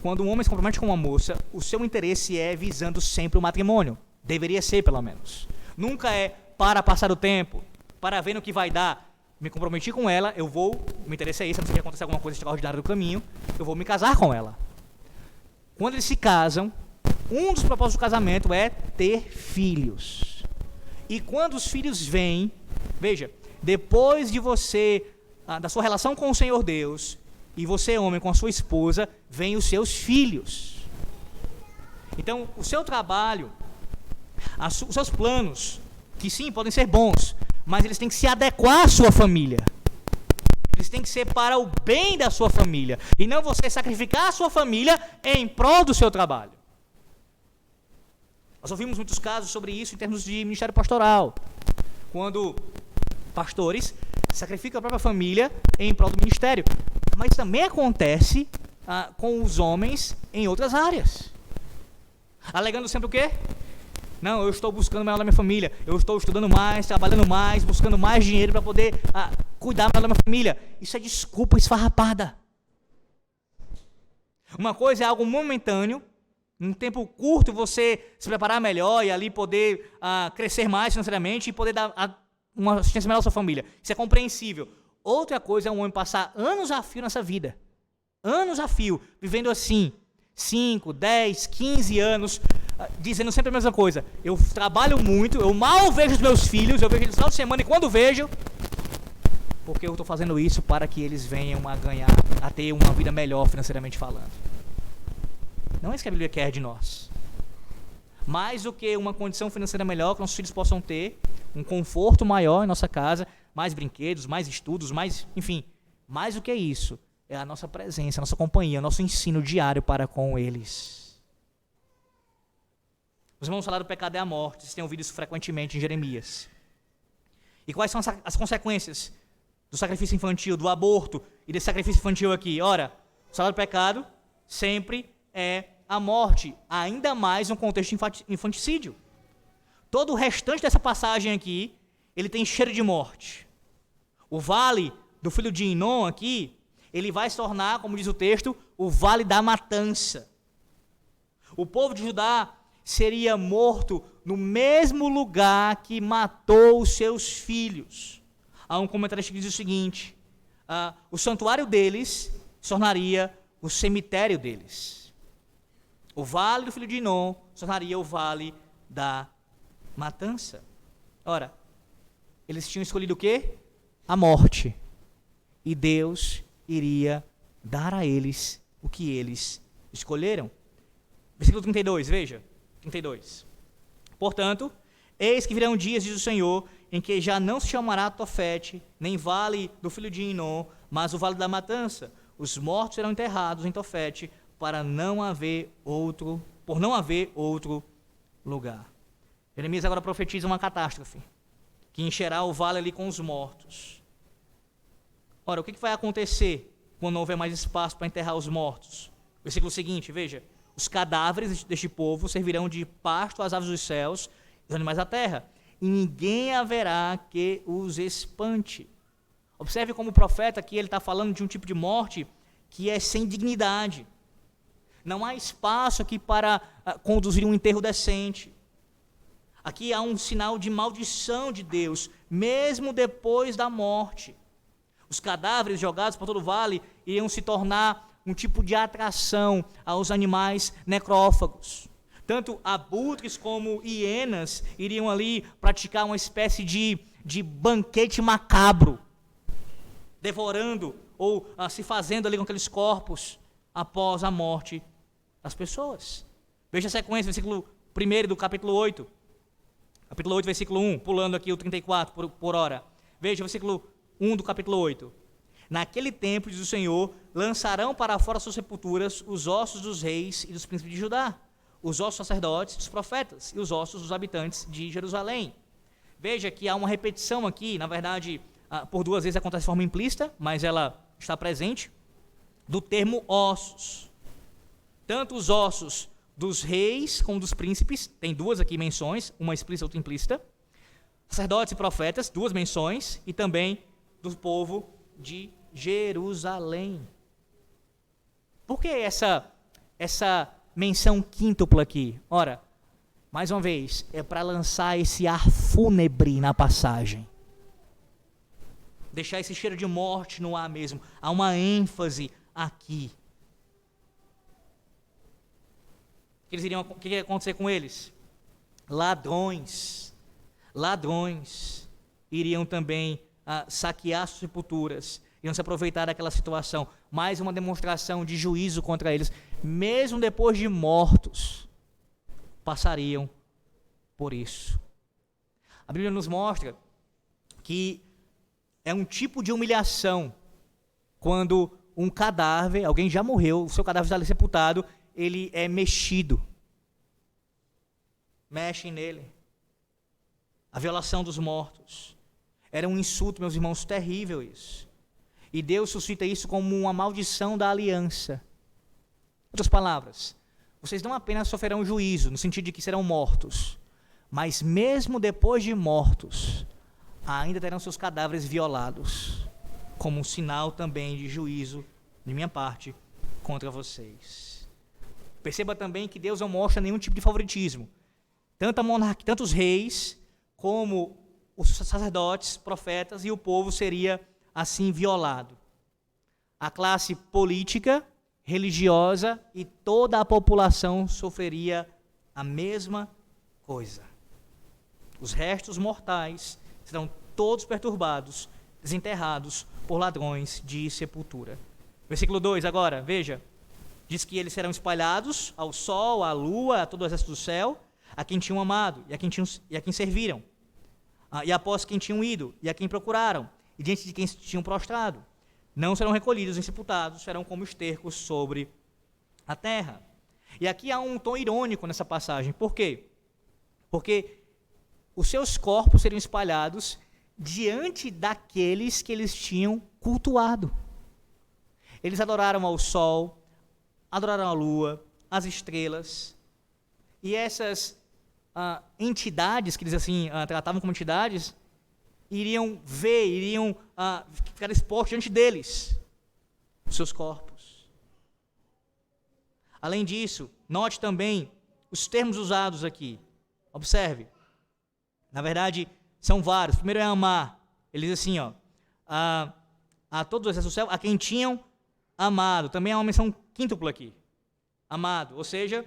Quando um homem se compromete com uma moça, o seu interesse é visando sempre o matrimônio. Deveria ser, pelo menos. Nunca é para passar o tempo, para ver no que vai dar. Me comprometi com ela, eu vou, meu interesse é esse, a não ser que aconteça alguma coisa extraordinária do caminho, eu vou me casar com ela. Quando eles se casam, um dos propósitos do casamento é ter filhos. E quando os filhos vêm, veja, depois de você, da sua relação com o Senhor Deus, e você, homem, com a sua esposa, vêm os seus filhos. Então, o seu trabalho, os seus planos, que sim, podem ser bons, mas eles têm que se adequar à sua família. Eles têm que ser para o bem da sua família, e não você sacrificar a sua família em prol do seu trabalho. Nós ouvimos muitos casos sobre isso em termos de ministério pastoral, quando pastores sacrificam a própria família em prol do ministério. Mas também acontece com os homens em outras áreas. Alegando sempre o quê? Não, eu estou buscando melhor da minha família, eu estou estudando mais, trabalhando mais, buscando mais dinheiro para poder cuidar melhor da minha família. Isso é desculpa esfarrapada. Uma coisa é algo momentâneo, num tempo curto você se preparar melhor e ali poder crescer mais financeiramente e poder dar uma assistência melhor à sua família. Isso é compreensível. Outra coisa é um homem passar anos a fio nessa vida. Anos a fio, vivendo assim, 5, 10, 15 anos, dizendo sempre a mesma coisa. Eu trabalho muito, eu mal vejo os meus filhos, eu vejo eles no final de semana e quando vejo, porque eu estou fazendo isso para que eles venham a ter uma vida melhor financeiramente falando. Não é isso que a Bíblia quer de nós. Mais do que uma condição financeira melhor que nossos filhos possam ter, um conforto maior em nossa casa, mais brinquedos, mais estudos, enfim, mais do que isso, é a nossa presença, a nossa companhia, o nosso ensino diário para com eles. Os irmãos falaram do pecado é a morte, vocês têm ouvido isso frequentemente em Jeremias. E quais são as consequências do sacrifício infantil, do aborto e desse sacrifício infantil aqui? Ora, o salário do pecado sempre é a morte, ainda mais no contexto de infanticídio. Todo o restante dessa passagem aqui, ele tem cheiro de morte. O vale do filho de Inom aqui, ele vai se tornar, como diz o texto, o vale da matança. O povo de Judá seria morto no mesmo lugar que matou os seus filhos. Há um comentarista que diz o seguinte: o santuário deles se tornaria o cemitério deles. O vale do filho de Inom se tornaria o vale da matança. Ora, eles tinham escolhido o quê? A morte. E Deus iria dar a eles o que eles escolheram. Versículo 32, veja. 32. Portanto, eis que virão dias, diz o Senhor, em que já não se chamará Tofete, nem vale do filho de Inom, mas o vale da matança. Os mortos serão enterrados em Tofete, por não haver outro lugar. Jeremias agora profetiza uma catástrofe, que encherá o vale ali com os mortos. Ora, o que vai acontecer quando não houver mais espaço para enterrar os mortos? Versículo seguinte, veja. Os cadáveres deste povo servirão de pasto às aves dos céus e aos animais da terra, e ninguém haverá que os espante. Observe como o profeta aqui ele está falando de um tipo de morte que é sem dignidade. Não há espaço aqui para conduzir um enterro decente. Aqui há um sinal de maldição de Deus, mesmo depois da morte. Os cadáveres jogados por todo o vale iriam se tornar um tipo de atração aos animais necrófagos. Tanto abutres como hienas iriam ali praticar uma espécie de banquete macabro, devorando ou se fazendo ali com aqueles corpos após a morte das pessoas. Veja a sequência, versículo 1 do capítulo 8. Capítulo 8, versículo 1, pulando aqui o 34 por hora. Veja o versículo 1 do capítulo 8. Naquele tempo, diz o Senhor, lançarão para fora suas sepulturas os ossos dos reis e dos príncipes de Judá, os ossos dos sacerdotes e dos profetas, e os ossos dos habitantes de Jerusalém. Veja que há uma repetição aqui, na verdade, por duas vezes acontece de forma implícita, mas ela está presente, do termo ossos. Tanto os ossos dos reis como dos príncipes, tem duas aqui menções, uma explícita e outra implícita, sacerdotes e profetas, duas menções, e também do povo de Jerusalém. Por que essa menção quíntupla aqui? Ora, mais uma vez, é para lançar esse ar fúnebre na passagem. Deixar esse cheiro de morte no ar mesmo. Há uma ênfase aqui. O que ia acontecer com eles? Ladrões iriam também saquear suas sepulturas, iam se aproveitar daquela situação. Mais uma demonstração de juízo contra eles. Mesmo depois de mortos, passariam por isso. A Bíblia nos mostra que é um tipo de humilhação quando um cadáver, alguém já morreu, o seu cadáver está ali sepultado, ele é mexido. Mexem nele. A violação dos mortos. Era um insulto, meus irmãos, terrível isso. E Deus suscita isso como uma maldição da aliança. Em outras palavras, vocês não apenas sofrerão juízo, no sentido de que serão mortos, mas mesmo depois de mortos, ainda terão seus cadáveres violados, como um sinal também de juízo, de minha parte, contra vocês. Perceba também que Deus não mostra nenhum tipo de favoritismo. Tanto os reis, como os sacerdotes, profetas e o povo seria assim violado. A classe política, religiosa e toda a população sofreria a mesma coisa. Os restos mortais serão todos perturbados, desenterrados por ladrões de sepultura. Versículo 2 agora, veja. Diz que eles serão espalhados ao sol, à lua, a todo o exército do céu, a quem tinham amado e a quem serviram. E após quem tinham ido, e a quem procuraram, e diante de quem se tinham prostrado. Não serão recolhidos nem sepultados, serão como estercos sobre a terra. E aqui há um tom irônico nessa passagem. Por quê? Porque os seus corpos seriam espalhados diante daqueles que eles tinham cultuado. Eles adoraram ao sol, adoraram a lua, as estrelas, e essas entidades, que eles assim tratavam como entidades, iriam ficar expostos diante deles, os seus corpos. Além disso, note também os termos usados aqui. Observe. Na verdade, são vários. Primeiro é amar. Ele diz assim, a todos os exércitos do céu, a quem tinham amado. Também há uma menção quíntupla aqui. Amado. Ou seja,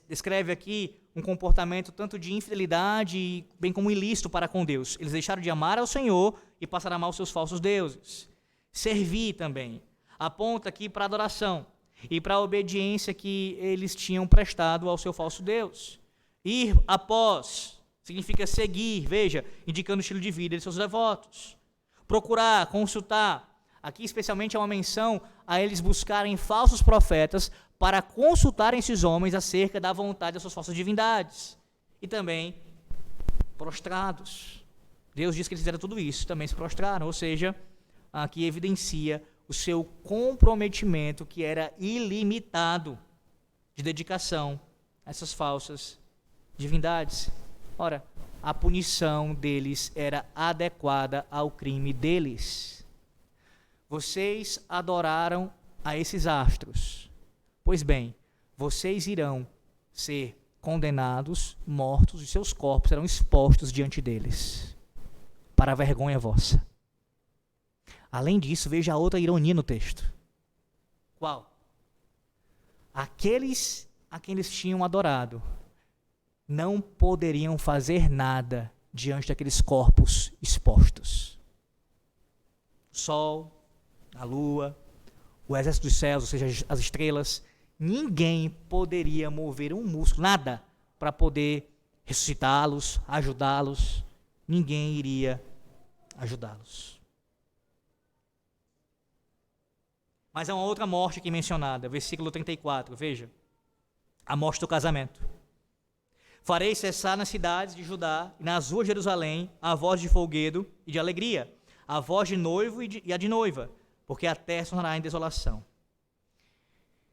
descreve aqui um comportamento tanto de infidelidade, bem como ilícito para com Deus. Eles deixaram de amar ao Senhor e passaram a amar os seus falsos deuses. Servir também. Aponta aqui para a adoração e para a obediência que eles tinham prestado ao seu falso Deus. Ir após significa seguir, veja, indicando o estilo de vida de seus devotos. Procurar, consultar. Aqui especialmente é uma menção a eles buscarem falsos profetas para consultarem esses homens acerca da vontade das suas falsas divindades. E também prostrados. Deus diz que eles fizeram tudo isso, também se prostraram, ou seja, aqui evidencia o seu comprometimento que era ilimitado de dedicação a essas falsas divindades. Ora, a punição deles era adequada ao crime deles. Vocês adoraram a esses astros. Pois bem, vocês irão ser condenados, mortos, e seus corpos serão expostos diante deles, para a vergonha vossa. Além disso, veja a outra ironia no texto. Qual? Aqueles a quem eles tinham adorado não poderiam fazer nada diante daqueles corpos expostos. O sol, a lua, o exército dos céus, ou seja, as estrelas, ninguém poderia mover um músculo, nada, para poder ressuscitá-los, ajudá-los. Ninguém iria ajudá-los. Mas há uma outra morte aqui mencionada, versículo 34, veja. A morte do casamento. Farei cessar nas cidades de Judá e nas ruas de Jerusalém a voz de folguedo e de alegria, a voz de noivo e a de noiva, porque a terra se tornará em desolação.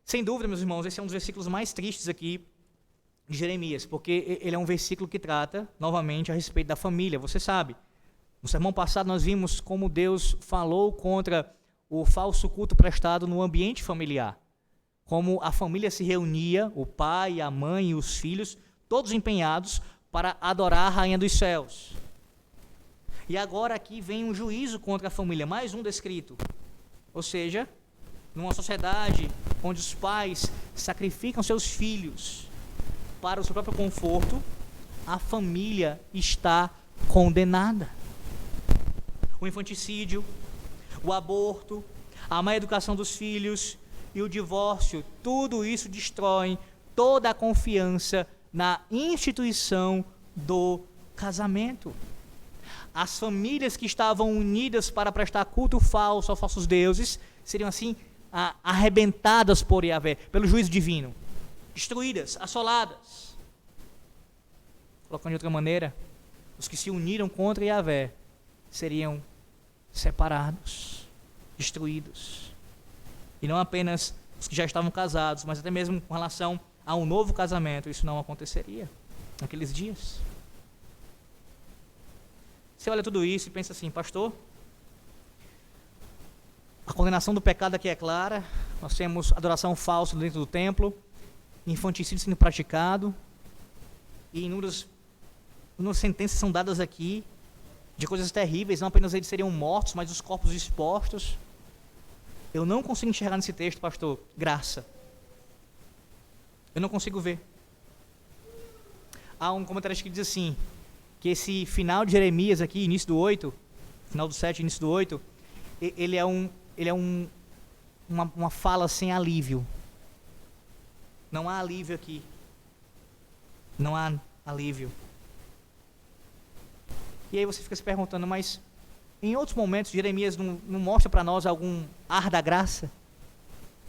Sem dúvida, meus irmãos, esse é um dos versículos mais tristes aqui de Jeremias, porque ele é um versículo que trata, novamente, a respeito da família. Você sabe, no sermão passado nós vimos como Deus falou contra o falso culto prestado no ambiente familiar, como a família se reunia, o pai, a mãe e os filhos, todos empenhados para adorar a Rainha dos Céus. E agora aqui vem um juízo contra a família, mais um descrito. Ou seja, numa sociedade onde os pais sacrificam seus filhos para o seu próprio conforto, a família está condenada. O infanticídio, o aborto, a má educação dos filhos e o divórcio, tudo isso destrói toda a confiança na instituição do casamento. As famílias que estavam unidas para prestar culto falso aos falsos deuses seriam assim arrebentadas por Yahvé, pelo juízo divino, destruídas, assoladas. Colocando de outra maneira, os que se uniram contra Yahvé seriam separados, destruídos. E não apenas os que já estavam casados, mas até mesmo com relação a um novo casamento, isso não aconteceria naqueles dias. Você olha tudo isso e pensa assim, pastor, a condenação do pecado aqui é clara, nós temos adoração falsa dentro do templo, infanticídio sendo praticado, e inúmeras sentenças são dadas aqui, de coisas terríveis, não apenas eles seriam mortos, mas os corpos expostos. Eu não consigo enxergar nesse texto, pastor, graça. Eu não consigo ver. Há um comentarista que diz assim, que esse final de Jeremias aqui, início do 8, final do 7, início do 8, ele é uma fala sem alívio. Não há alívio aqui. Não há alívio. E aí você fica se perguntando, mas em outros momentos Jeremias não mostra para nós algum ar da graça?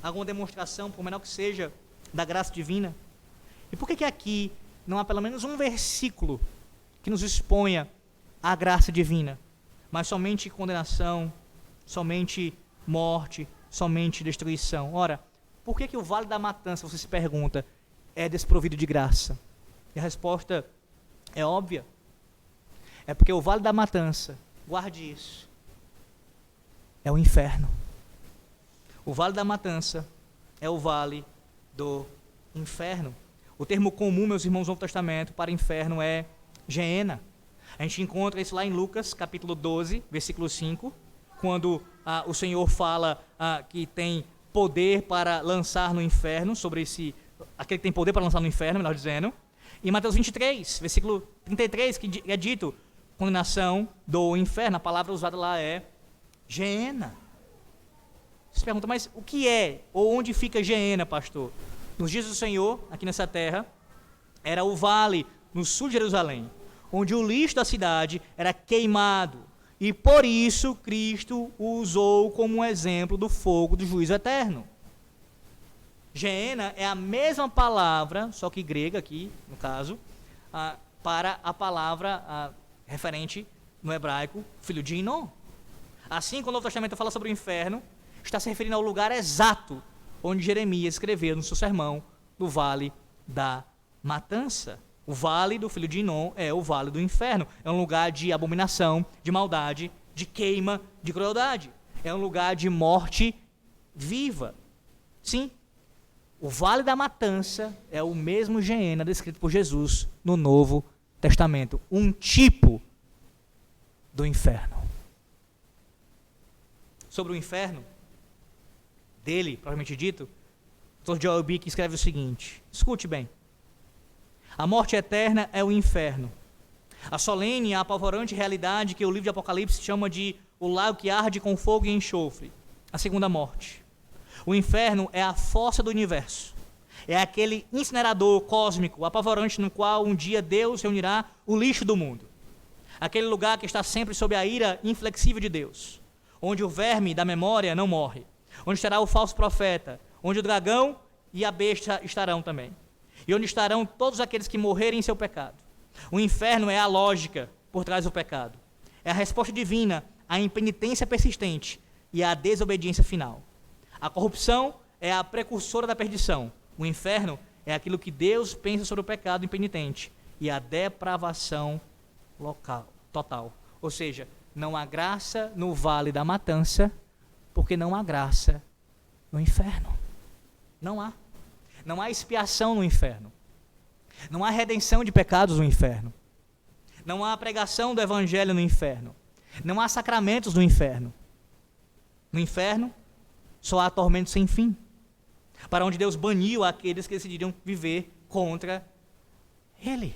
Alguma demonstração, por menor que seja, da graça divina? E por que aqui não há pelo menos um versículo que nos exponha a graça divina, mas somente condenação, somente morte, somente destruição? Ora, por que o Vale da Matança, você se pergunta, é desprovido de graça? E a resposta é óbvia. É porque o Vale da Matança, guarde isso, é o inferno. O Vale da Matança é o vale do inferno. O termo comum, meus irmãos, no Novo Testamento para inferno é Geena. A gente encontra isso lá em Lucas, capítulo 12, versículo 5, quando o Senhor fala que tem poder para lançar no inferno, sobre aquele que tem poder para lançar no inferno, melhor dizendo. Em Mateus 23, versículo 33, que é dito, condenação do inferno, a palavra usada lá é Geena. Você se pergunta, mas o que é, ou onde fica Geena, pastor? Nos dias do Senhor, aqui nessa terra, era o vale no sul de Jerusalém, onde o lixo da cidade era queimado, e por isso Cristo o usou como um exemplo do fogo do juízo eterno. Geena é a mesma palavra, só que grega aqui, no caso, para a palavra referente no hebraico, filho de Inom. Assim, quando o Novo Testamento fala sobre o inferno, está se referindo ao lugar exato onde Jeremias escreveu no seu sermão do Vale da Matança. O vale do filho de Inom é o vale do inferno. É um lugar de abominação, de maldade, de queima, de crueldade. É um lugar de morte viva. Sim, o Vale da Matança é o mesmo Geena descrito por Jesus no Novo Testamento. Um tipo do inferno. Sobre o inferno, dele, propriamente dito, o Dr. Joel Bick escreve o seguinte, escute bem. A morte eterna é o inferno. A solene e a apavorante realidade que o livro de Apocalipse chama de o lago que arde com fogo e enxofre, a segunda morte. O inferno é a fossa do universo. É aquele incinerador cósmico, apavorante, no qual um dia Deus reunirá o lixo do mundo. Aquele lugar que está sempre sob a ira inflexível de Deus, onde o verme da memória não morre, onde estará o falso profeta, onde o dragão e a besta estarão também, e onde estarão todos aqueles que morrerem em seu pecado. O inferno é a lógica por trás do pecado. É a resposta divina à impenitência persistente e à desobediência final. A corrupção é a precursora da perdição. O inferno é aquilo que Deus pensa sobre o pecado impenitente e a depravação total. Ou seja, não há graça no Vale da Matança, porque não há graça no inferno. Não há. Não há expiação no inferno. Não há redenção de pecados no inferno. Não há pregação do evangelho no inferno. Não há sacramentos no inferno. No inferno, só há tormento sem fim, para onde Deus baniu aqueles que decidiriam viver contra Ele.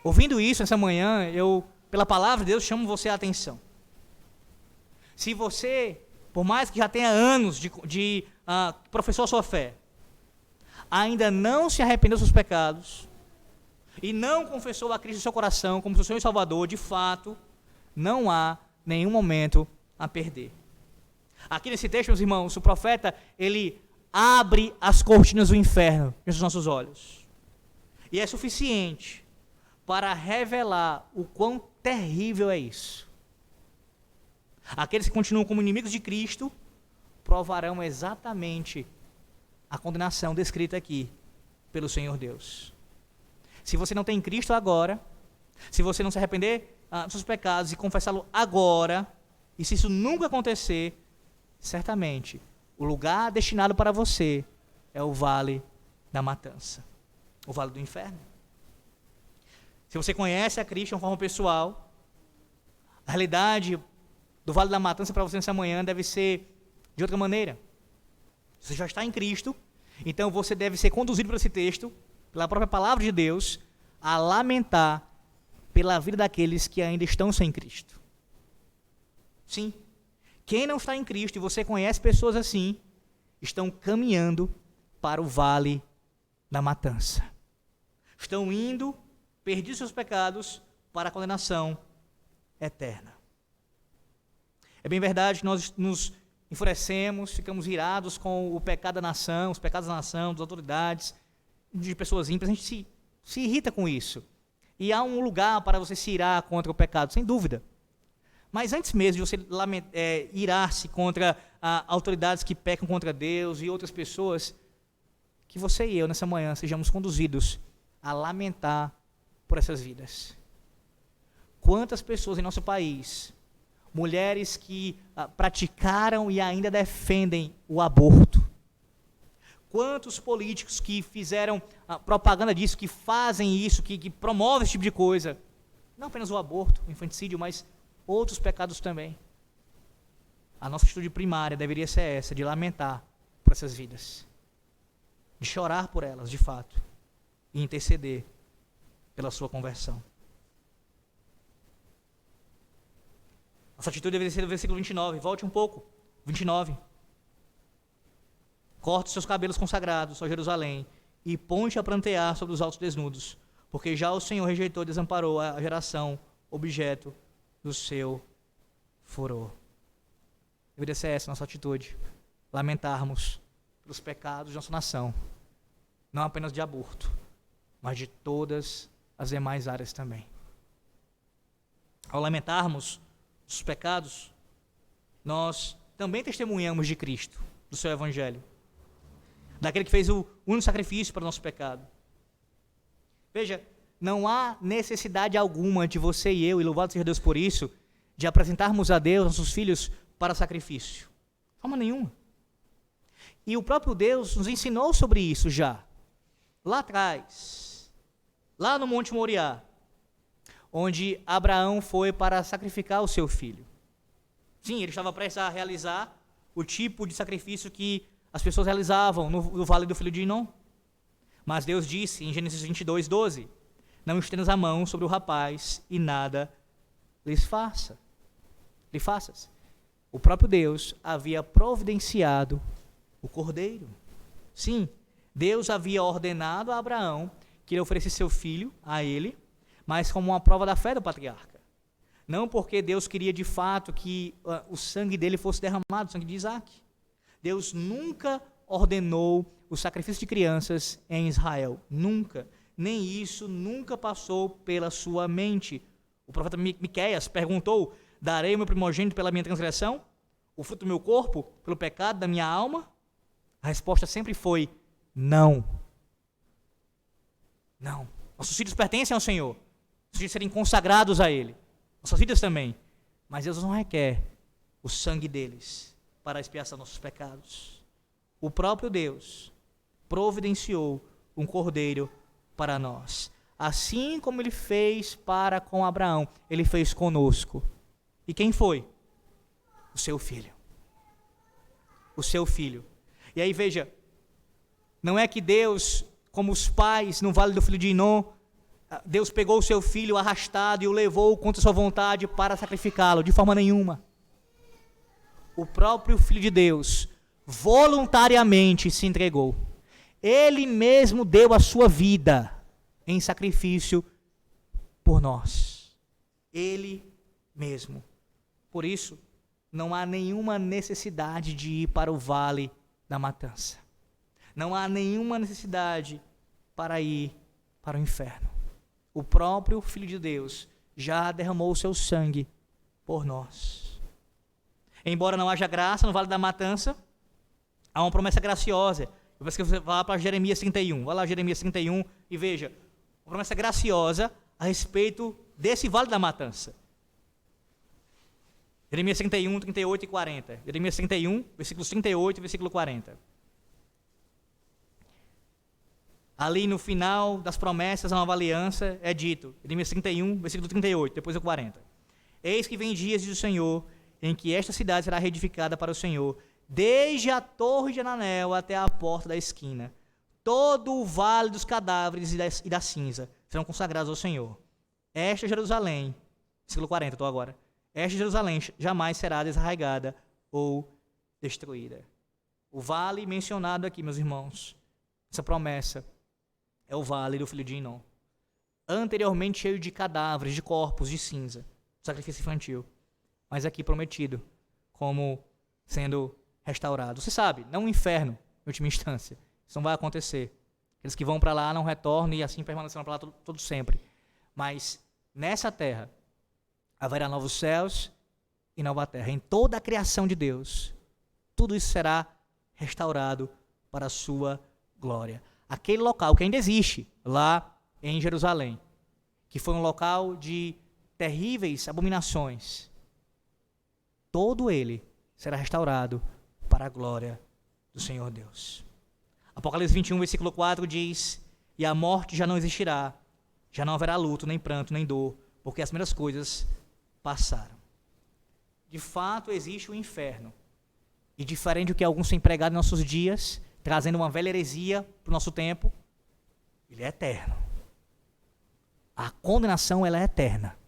Ouvindo isso essa manhã, eu, pela palavra de Deus, chamo você a atenção. Se você, por mais que já tenha anos de professou a sua fé, ainda não se arrependeu dos seus pecados e não confessou a Cristo em seu coração como seu Senhor e Salvador, de fato, não há nenhum momento a perder. Aqui nesse texto, meus irmãos, o profeta, ele abre as cortinas do inferno nos nossos olhos. E é suficiente para revelar o quão terrível é isso. Aqueles que continuam como inimigos de Cristo provarão exatamente a condenação descrita aqui pelo Senhor Deus. Se você não tem Cristo agora, se você não se arrepender dos seus pecados e confessá-lo agora, e se isso nunca acontecer, certamente o lugar destinado para você é o Vale da Matança, o Vale do Inferno. Se você conhece a Cristo de uma forma pessoal, a realidade do Vale da Matança para você nessa manhã deve ser de outra maneira. Você já está em Cristo, então você deve ser conduzido por esse texto, pela própria palavra de Deus, a lamentar pela vida daqueles que ainda estão sem Cristo. Sim, quem não está em Cristo, e você conhece pessoas assim, estão caminhando para o Vale da Matança. Estão indo, perdidos seus pecados, para a condenação eterna. É bem verdade que nós nos enfurecemos, ficamos irados com o pecado da nação, os pecados da nação, das autoridades, de pessoas ímpias, a gente se irrita com isso. E há um lugar para você se irar contra o pecado, sem dúvida. Mas antes mesmo de você irar-se contra autoridades que pecam contra Deus e outras pessoas, que você e eu, nessa manhã, sejamos conduzidos a lamentar por essas vidas. Quantas pessoas em nosso país, mulheres que praticaram e ainda defendem o aborto. Quantos políticos que fizeram propaganda disso, que fazem isso, que promovem esse tipo de coisa. Não apenas o aborto, o infanticídio, mas outros pecados também. A nossa atitude primária deveria ser essa, de lamentar por essas vidas. De chorar por elas, de fato. E interceder pela sua conversão. Nossa atitude deveria ser o versículo 29. Volte um pouco. 29. Corte os seus cabelos consagrados, ó Jerusalém, e ponte a prantear sobre os altos desnudos, porque já o Senhor rejeitou e desamparou a geração, objeto do seu furor. Deveria ser essa a nossa atitude. Lamentarmos pelos pecados de nossa nação. Não apenas de aborto, mas de todas as demais áreas também. Ao lamentarmos os pecados, nós também testemunhamos de Cristo, do seu Evangelho. Daquele que fez o único sacrifício para o nosso pecado. Veja, não há necessidade alguma de você e eu, e louvado seja Deus por isso, de apresentarmos a Deus, nossos filhos, para sacrifício. De forma nenhuma. E o próprio Deus nos ensinou sobre isso já. Lá atrás, lá no Monte Moriá, onde Abraão foi para sacrificar o seu filho. Sim, ele estava prestes a realizar o tipo de sacrifício que as pessoas realizavam no vale do filho de Inom. Mas Deus disse em Gênesis 22, 12, não estendas a mão sobre o rapaz e nada lhe faças. O próprio Deus havia providenciado o cordeiro. Sim, Deus havia ordenado a Abraão que ele oferecesse seu filho a ele, mas como uma prova da fé do patriarca. Não porque Deus queria de fato que o sangue dele fosse derramado, o sangue de Isaac. Deus nunca ordenou o sacrifício de crianças em Israel. Nunca. Nem isso nunca passou pela sua mente. O profeta Miqueias perguntou, darei o meu primogênito pela minha transgressão? O fruto do meu corpo pelo pecado da minha alma? A resposta sempre foi, não. Não. Nossos filhos pertencem ao Senhor. Nossos filhos serem consagrados a Ele. Nossas vidas também. Mas Deus não requer o sangue deles para a expiação dos nossos pecados. O próprio Deus providenciou um cordeiro para nós. Assim como Ele fez para com Abraão, Ele fez conosco. E quem foi? O seu filho. O seu filho. E aí veja, não é que Deus, como os pais no vale do filho de Inom, Deus pegou o seu filho arrastado e o levou contra sua vontade para sacrificá-lo, de forma nenhuma. O próprio Filho de Deus voluntariamente se entregou. Ele mesmo deu a sua vida em sacrifício por nós. Ele mesmo. Por isso, não há nenhuma necessidade de ir para o vale da matança. Não há nenhuma necessidade para ir para o inferno. O próprio Filho de Deus já derramou o seu sangue por nós. Embora não haja graça no vale da matança, há uma promessa graciosa. Eu peço que você vá para Jeremias 31. Vá lá, Jeremias 31, e veja. Uma promessa graciosa a respeito desse vale da matança. Jeremias 31, 38 e 40. Jeremias 31, versículos 38 e versículo 40. Ali no final das promessas da nova aliança é dito, Jeremias 31, versículo 38, depois o 40. Eis que vem dias, diz o Senhor, em que esta cidade será reedificada para o Senhor, desde a torre de Ananel até a porta da esquina. Todo o vale dos cadáveres e da cinza serão consagrados ao Senhor. Esta Jerusalém, versículo 40, estou agora. Esta Jerusalém jamais será desarraigada ou destruída. O vale mencionado aqui, meus irmãos, essa promessa, é o vale do filho de Inom. Anteriormente cheio de cadáveres, de corpos, de cinza, sacrifício infantil. Mas aqui prometido como sendo restaurado. Você sabe, não o inferno, em última instância. Isso não vai acontecer. Aqueles que vão para lá não retornam e assim permanecerão para lá todo sempre. Mas nessa terra haverá novos céus e nova terra. Em toda a criação de Deus, tudo isso será restaurado para a sua glória. Aquele local que ainda existe lá em Jerusalém, que foi um local de terríveis abominações, todo ele será restaurado para a glória do Senhor Deus. Apocalipse 21, versículo 4 diz: e a morte já não existirá, já não haverá luto, nem pranto, nem dor, porque as primeiras coisas passaram. De fato, existe o inferno. E diferente do que alguns têm pregado em nossos dias, trazendo uma velha heresia para o nosso tempo, ele é eterno. A condenação, ela é eterna.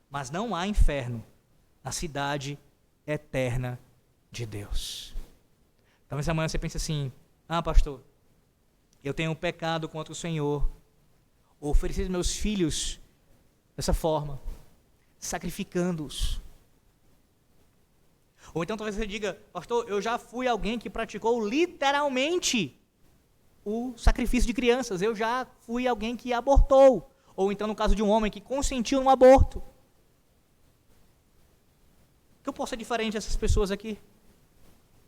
Mas não há inferno na cidade eterna de Deus. Então, essa manhã você pensa assim: pastor, eu tenho um pecado contra o Senhor, ofereci meus filhos dessa forma, sacrificando-os. Ou então talvez você diga: pastor, eu já fui alguém que praticou literalmente o sacrifício de crianças, eu já fui alguém que abortou. Ou então no caso de um homem que consentiu no aborto. O que eu posso ser diferente dessas pessoas aqui?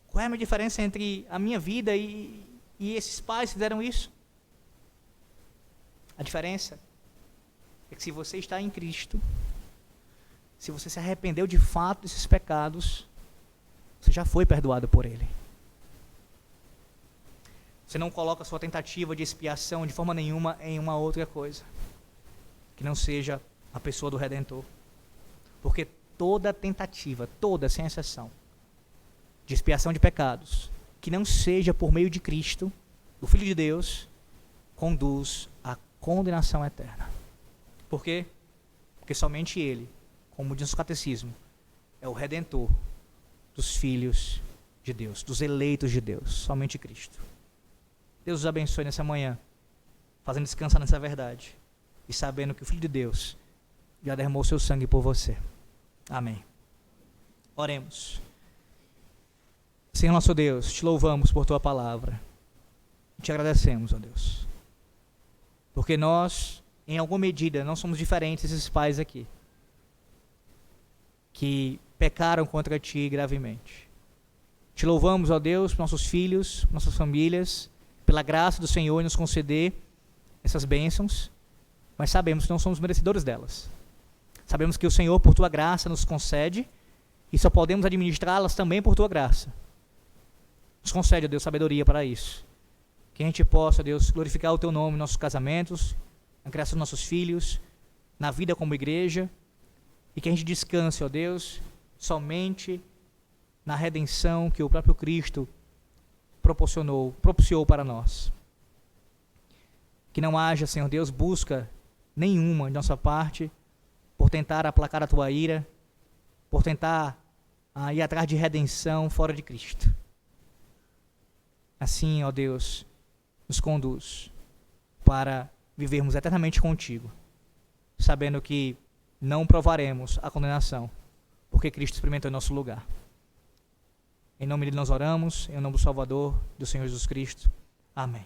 Qual é a minha diferença entre a minha vida e esses pais que fizeram isso? A diferença é que se você está em Cristo, se você se arrependeu de fato desses pecados, você já foi perdoado por Ele. Você não coloca a sua tentativa de expiação de forma nenhuma em uma outra coisa que não seja a pessoa do Redentor. Porque toda tentativa, toda, sem exceção, de expiação de pecados, que não seja por meio de Cristo, o Filho de Deus, conduz à condenação eterna. Por quê? Porque somente Ele, como diz o catecismo, é o Redentor dos filhos de Deus, dos eleitos de Deus, somente Cristo. Deus os abençoe nessa manhã, fazendo descansar nessa verdade e sabendo que o Filho de Deus já derramou seu sangue por você. Amém. Oremos. Senhor nosso Deus, te louvamos por tua palavra. Te agradecemos, ó Deus. Porque nós, em alguma medida, não somos diferentes desses pais aqui, que pecaram contra ti gravemente. Te louvamos, ó Deus, por nossos filhos, nossas famílias, pela graça do Senhor em nos conceder essas bênçãos, mas sabemos que não somos merecedores delas. Sabemos que o Senhor, por tua graça, nos concede e só podemos administrá-las também por tua graça. Nos concede, ó Deus, sabedoria para isso. Que a gente possa, Deus, glorificar o teu nome em nossos casamentos, na criação dos nossos filhos, na vida como igreja, e que a gente descanse, ó Deus, somente na redenção que o próprio Cristo propiciou para nós. Que não haja, Senhor Deus, busca nenhuma de nossa parte por tentar aplacar a tua ira, por tentar ir atrás de redenção fora de Cristo. Assim, ó Deus, nos conduz para vivermos eternamente contigo, sabendo que não provaremos a condenação, porque Cristo experimentou em nosso lugar. Em nome dele nós oramos, em nome do Salvador, do Senhor Jesus Cristo. Amém.